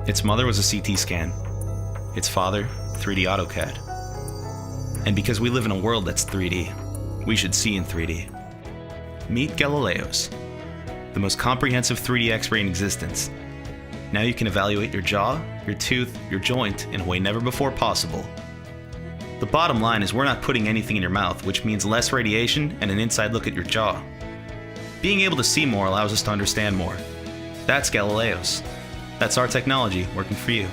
Its mother was a CT scan. Its father, 3D AutoCAD. And because we live in a world that's 3D, we should see in 3D. Meet Galieos, the most comprehensive 3D X-ray in existence. Now you can evaluate your jaw, your tooth, your joint in a way never before possible. The bottom line is we're not putting anything in your mouth, which means less radiation and an inside look at your jaw. Being able to see more allows us to understand more. That's Galieos. That's our technology working for you.